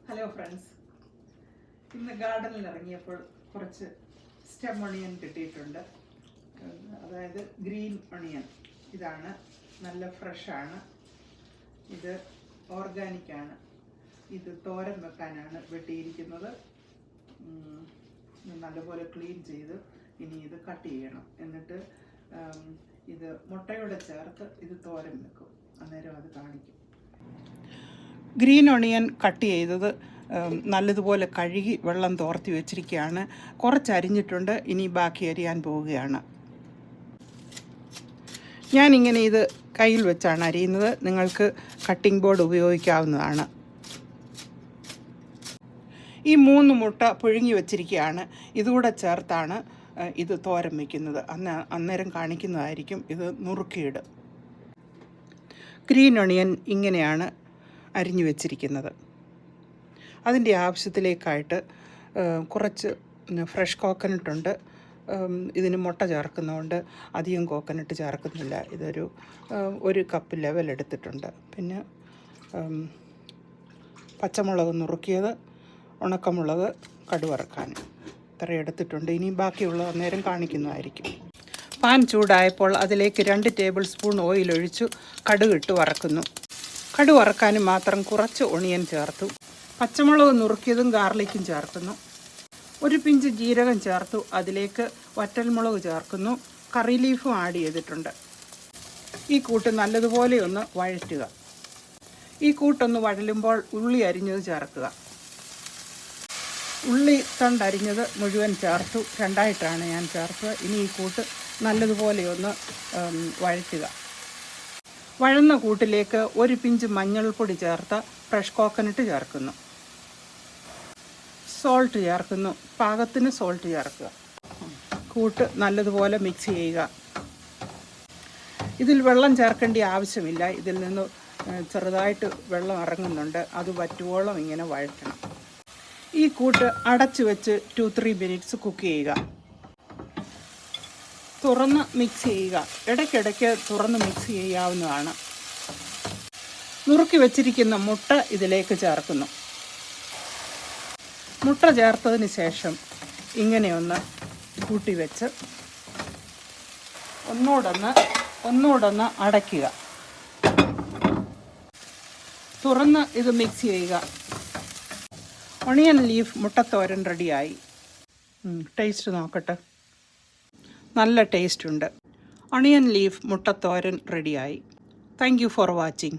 Hello friends, ഇന്ന് ഗാർഡനിൽ ഇറങ്ങിയപ്പോൾ കുറച്ച് സ്റ്റെം ഒണിയൻ കിട്ടിയിട്ടുണ്ട്. അതായത് ഗ്രീൻ ഒണിയൻ. ഇതാണ്, നല്ല ഫ്രഷാണ്. ഇത് ഓർഗാനിക്കാണ്. ഇത് തോരൻ വെക്കാനാണ് വെട്ടിയിരിക്കുന്നത്. നല്ലപോലെ ക്ലീൻ ചെയ്ത് ഇനി ഇത് കട്ട് ചെയ്യണം. എന്നിട്ട് ഇത് മുട്ടയോടെ ചേർത്ത് ഇത് തോരൻ വെക്കും. അന്നേരം അത് കാണിക്കും. ഗ്രീൻ ഒണിയൻ കട്ട് ചെയ്തത് നല്ലതുപോലെ കഴുകി വെള്ളം തോർത്തി വെച്ചിരിക്കുകയാണ്. കുറച്ച് അരിഞ്ഞിട്ടുണ്ട്, ഇനി ബാക്കി അരിയാൻ പോവുകയാണ്. ഞാനിങ്ങനെ ഇത് കയ്യിൽ വെച്ചാണ് അരിയുന്നത്. നിങ്ങൾക്ക് കട്ടിംഗ് ബോർഡ് ഉപയോഗിക്കാവുന്നതാണ്. ഈ 3 മുട്ട പുഴുങ്ങി വെച്ചിരിക്കുകയാണ്. ഇതുകൂടെ ചേർത്താണ് ഇത് തോരൻ വയ്ക്കുന്നത്. അന്നേരം കാണിക്കുന്നതായിരിക്കും. ഇത് നുറുക്കിയിടും. ഗ്രീൻ ഒണിയൻ ഇങ്ങനെയാണ് അരിഞ്ഞു വെച്ചിരിക്കുന്നത്. അതിൻ്റെ ആവശ്യത്തിലേക്കായിട്ട് കുറച്ച് ഫ്രഷ് കോക്കനട്ടുണ്ട്. ഇതിന് മുട്ട ചേർക്കുന്നതുകൊണ്ട് അധികം കോക്കനട്ട് ചേർക്കുന്നില്ല. ഇതൊരു 1 കപ്പ് ലെവൽ എടുത്തിട്ടുണ്ട്. പിന്നെ പച്ചമുളക് നുറുക്കിയത്, ഉണക്കമുളക്, കടുവറക്കാൻ ഇത്ര എടുത്തിട്ടുണ്ട്. ഇനി ബാക്കിയുള്ള നേരം കാണിക്കുന്നതായിരിക്കും. പാൻ ചൂടായപ്പോൾ അതിലേക്ക് 2 ടേബിൾ സ്പൂൺ ഓയിൽ ഒഴിച്ചു കടുകിട്ട് വറക്കുന്നു. കടുക് വറക്കാനും മാത്രം കുറച്ച് ഒണിയൻ ചേർത്തു. പച്ചമുളക് നുറുക്കിയതും ഗാർലിക്കും ചേർക്കുന്നു. 1 പിഞ്ച് ജീരകം ചേർത്തു. അതിലേക്ക് വറ്റൽമുളക് ചേർക്കുന്നു. കറി ലീഫും ആഡ് ചെയ്തിട്ടുണ്ട്. ഈ കൂട്ട് നല്ലതുപോലെ ഒന്ന് വഴറ്റുക. ഈ കൂട്ടൊന്ന് വഴലുമ്പോൾ ഉള്ളി അരിഞ്ഞത് ചേർക്കുക. ഉള്ളി തണ്ടരിഞ്ഞത് മുഴുവൻ ചേർത്തു. 2ആയിട്ടാണ് ഞാൻ ചേർത്തത്. ഇനി ഈ കൂട്ട് നല്ലതുപോലെ ഒന്ന് വഴറ്റുക. വഴന്ന കൂട്ടിലേക്ക് 1 പിഞ്ച് മഞ്ഞൾപ്പൊടി ചേർത്ത ഫ്രഷ് കോക്കനട്ട് ചേർക്കുന്നു. സോൾട്ട് ചേർക്കുന്നു. പാകത്തിന് സോൾട്ട് ചേർക്കുക. കൂട്ട് നല്ലതുപോലെ മിക്സ് ചെയ്യുക. ഇതിൽ വെള്ളം ചേർക്കേണ്ട ആവശ്യമില്ല. ഇതിൽ നിന്ന് ചെറുതായിട്ട് വെള്ളം ഇറങ്ങുന്നുണ്ട്. അത് വറ്റുവോളം ഇങ്ങനെ വഴറ്റണം. ഈ കൂട്ട് അടച്ചു വെച്ച് 2-3 മിനിറ്റ്സ് കുക്ക് ചെയ്യുക. തുറന്ന് മിക്സ് ചെയ്യുക. ഇടയ്ക്കിടയ്ക്ക് തുറന്ന് മിക്സ് ചെയ്യാവുന്നതാണ്. നുറുക്കി വെച്ചിരിക്കുന്ന മുട്ട ഇതിലേക്ക് ചേർക്കുന്നു. മുട്ട ചേർത്തതിന് ശേഷം ഇങ്ങനെയൊന്ന് കൂട്ടി വെച്ച് ഒന്നുകൂടൊന്ന് അടയ്ക്കുക. തുറന്ന് ഇത് മിക്സ് ചെയ്യുക. ഒണിയൻ ലീഫ് മുട്ടത്തോരൻ റെഡിയായി. ടേസ്റ്റ് നോക്കട്ടെ. നല്ല ടേസ്റ്റ് ഉണ്ട്. ഒണിയൻ ലീഫ് മുട്ടത്തോരൻ റെഡിയായി. Thank you for watching.